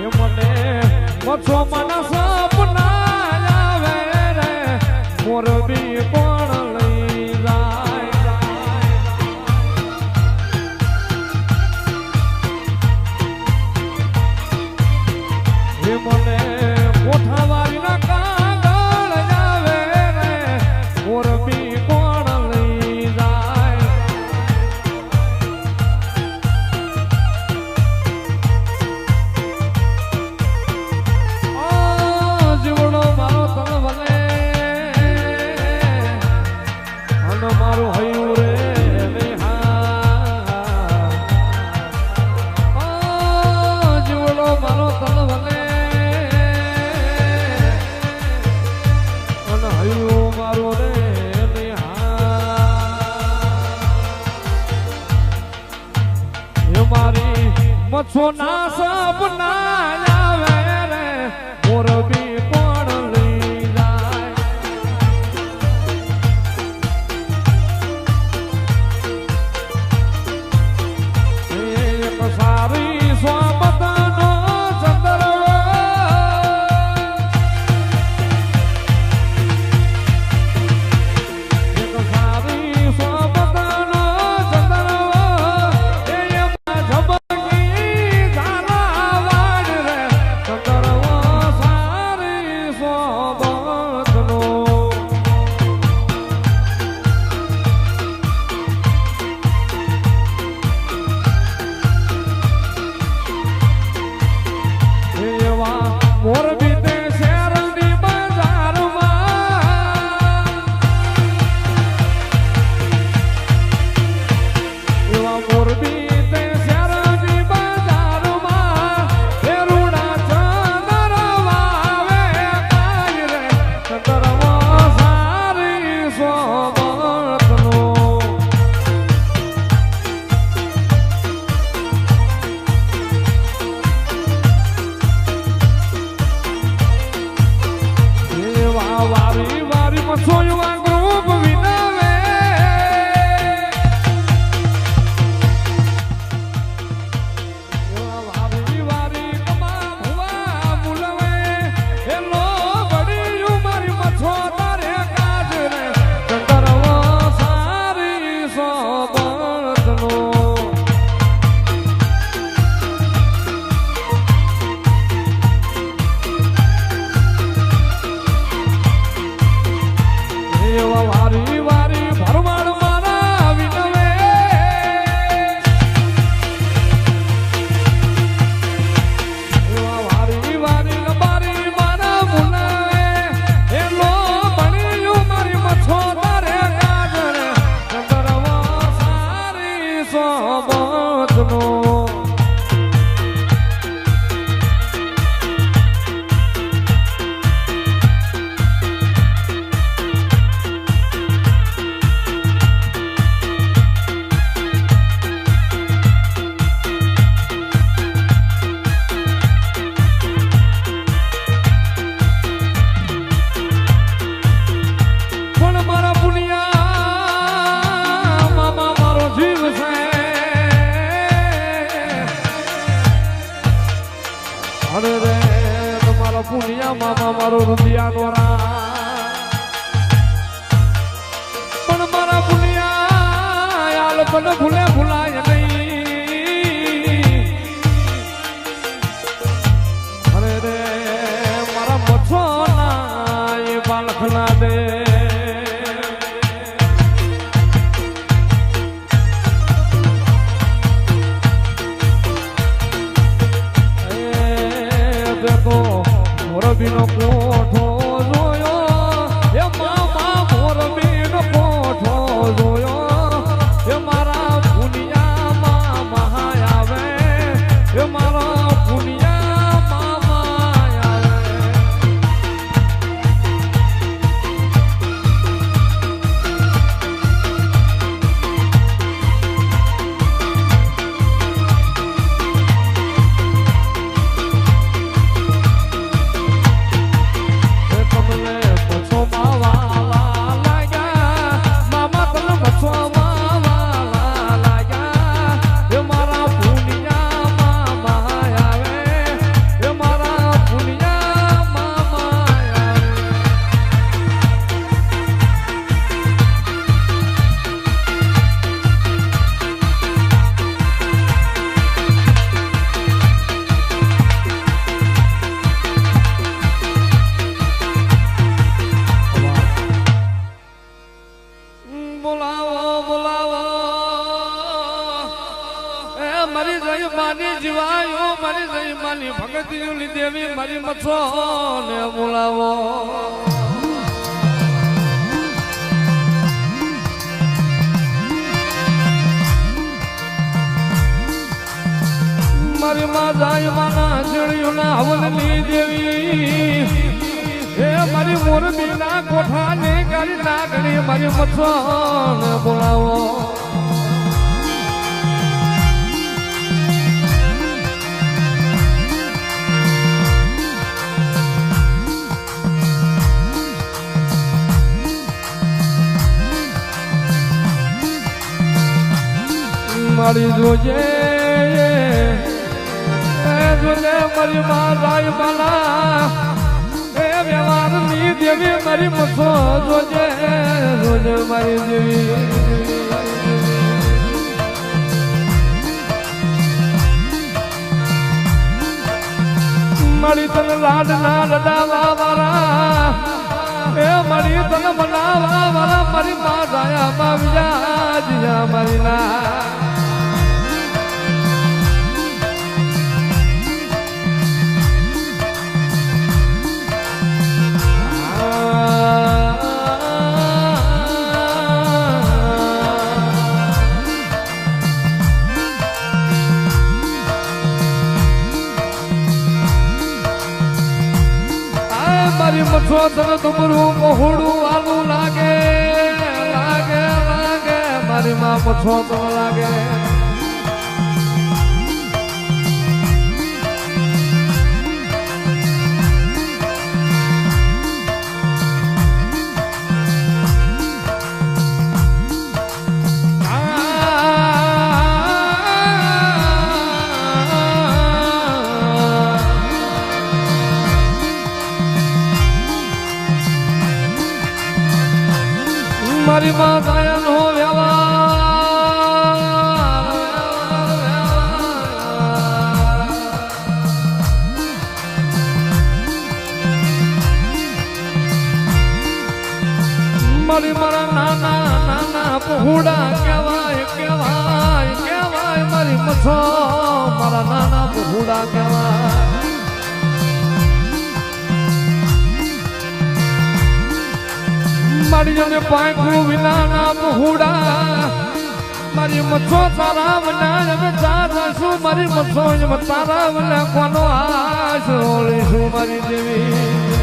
મને મછો મને સપના આવે રે મોરબી કોણ લઈ જાય હે મને કોઠાવાળી ના કાગળ આવે રે મોરબી કોણ લઈ જાય જીવડો મારો તન ભલે અને મારું હયું રે જીવડો મારો તન ભલે અને હયું મારો રે મારી મચ્છો ના સપના આવે રે મોરબી કોણ લઈ જાય એક સારી સ્વામતનો ચંદ્રવો એક સારી સ્વામતનો ચંદ્રવો એમાં ઝબકી ધારા વાડ રે ચંદ્રવો સારી સ્વામતનો એવા મોરબી તે શહેરની બજારમાં એવા મોરબી તે શહેરની બજારમાં ફેરુડા ચંદર વાવે કાય રે ચંદ્રવો સારી સોબતનો એવા વારી વારી મચ્છો એવા ગ્રુપ વિનાવે એવા વારી વારી કમા ભુવા મુલવે એલો બડીયું મારી મચ્છો તારે કાજ રે ચંદ્રવો સારી સોબતનો એવા વારી વારી ભરવાડ મારા વિનવે એવા વારી વારી લબારી મારા મુનાવે એલો બણ્યું મારી મચ્છો તારે કાજ રે ચંદ્રવો સારી સોબતનો પણ મારા પુનિયા મામા મારો જીવ છે અરે રે તમારો પુનિયા મામા મારો રુદિયાનો રા પણ મારા પુનિયા યાલ પણ ભૂલે ભૂલાય નહીં અરે રે મારા મચ્છો ના એ બાલખના દે મોરબીનો કોઠો જોયો એ મામા મોરબીનો કોઠો જોયો એ મારા પુનિયા મામા આવે એ મારા પુનિયા મામા આવે મારી જઈ માની ભગતી દેવી મારી મચ્છો ને બોલાવો મારી માં જાય માના ચડ્યુના હવનની દેવી હે મારી મોરબી ના કોઠા ને ગાડી નાગણી મારી મચ્છો ને બોલાવો મારી જોજે જોજે મારી માં જાય માના એ વ્યવહાર ની દેવી મારી મચ્છો જોજે જોજે મારી દેવી મારી તન લાડ ના લડાવા વાળા એ મારી તન મનાવા વાળા મારી માં જાય બાવિયા જીયા મારી ના મારી મચ્છો તને તુમરું મોહડું આલું લાગે લાગે લાગે મારી માં મચ્છો તને લાગે મારી માં દયા નો મારી મારા નાના નાના પહોળા કહેવાય કહેવાય કહેવાય મારી મચ્છો મારા નાના પહોળા કહેવાય મારી જને પાંખું વિના ના પહોળા મારી મચ્છો તારા વના હવે ચારશું મારી મચ્છો તારા વના કોનો આશ ઓળીશું મારી દેવી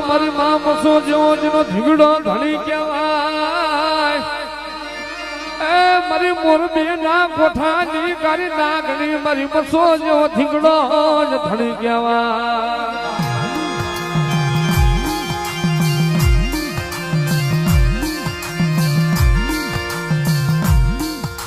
મારી માં મસો જેવો જેનો ધીગડો ધણી કહેવાય એ મારી મોરબી ના કોઠાની ગાડી નાગણી મારી મસો જેવો ધીગડો ધણી કહેવાય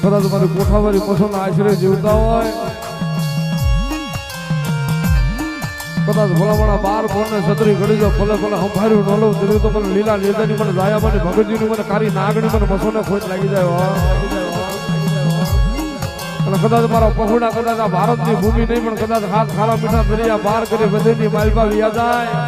કદાચ મારી કોઠાવાળી મસો ના આશરે જીવતા હોય કદાચ ભલામણા બાર ફોન સતરી ઘડી જો ફલે ફલે હંભાર્યું નોલો દીધું તો મને લીલા લીલાની મને જાયા મને ભગતજીની મને કારી નાગણી મને મસોને ખોટ લાગી જાય અને કદાચ મારા પહોળા કદાચ આ ભારતની ભૂમિ નહીં પણ કદાચ હાથ ખારા મીઠા દરિયા પાર કરી બધેની માલપા વ્યા જાય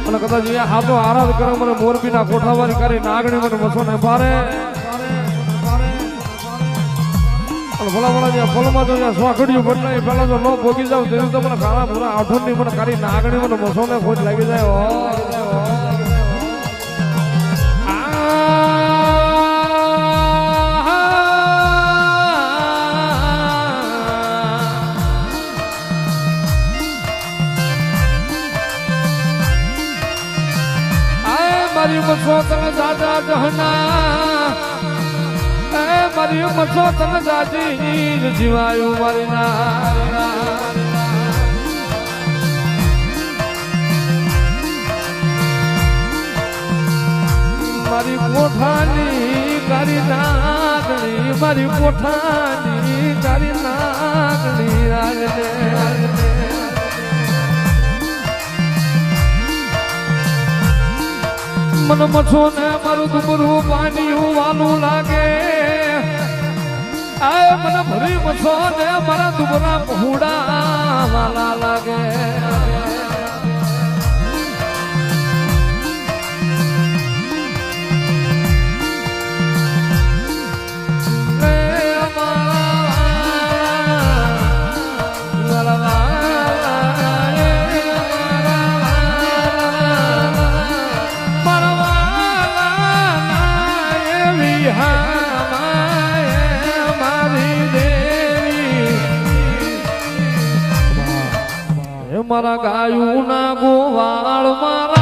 અને કદાચ અહીંયા હાથો આરાધ કરે મને મોરબીના કોઠાવાળી કારી નાગણી મને મસોને ભારે ભલામણા જ્યાં ફલમાં તો જ્યાં સ્વાખડિયું બદલાય પેલા જો ન ભોગી જાવ તેનું તો મને કાળા પૂરા આઠોની મને કાઢી નાગણી મને મસોને ખોટ લાગી જાય મારી મસો તને દાદા જહના મારી મસો તને દાદી જીવાયું મારી ના મારી કોઠાની તારી નાગણી મારી કોઠાની તારી નાગણી રાજને મન મછો ને મારું દુબરું પાણી વાલું લાગે આય મને ભરી મસો ને મારા દુબરા પહોડા વાલા લાગે મારા ગાયું ના ગોવાળ મારા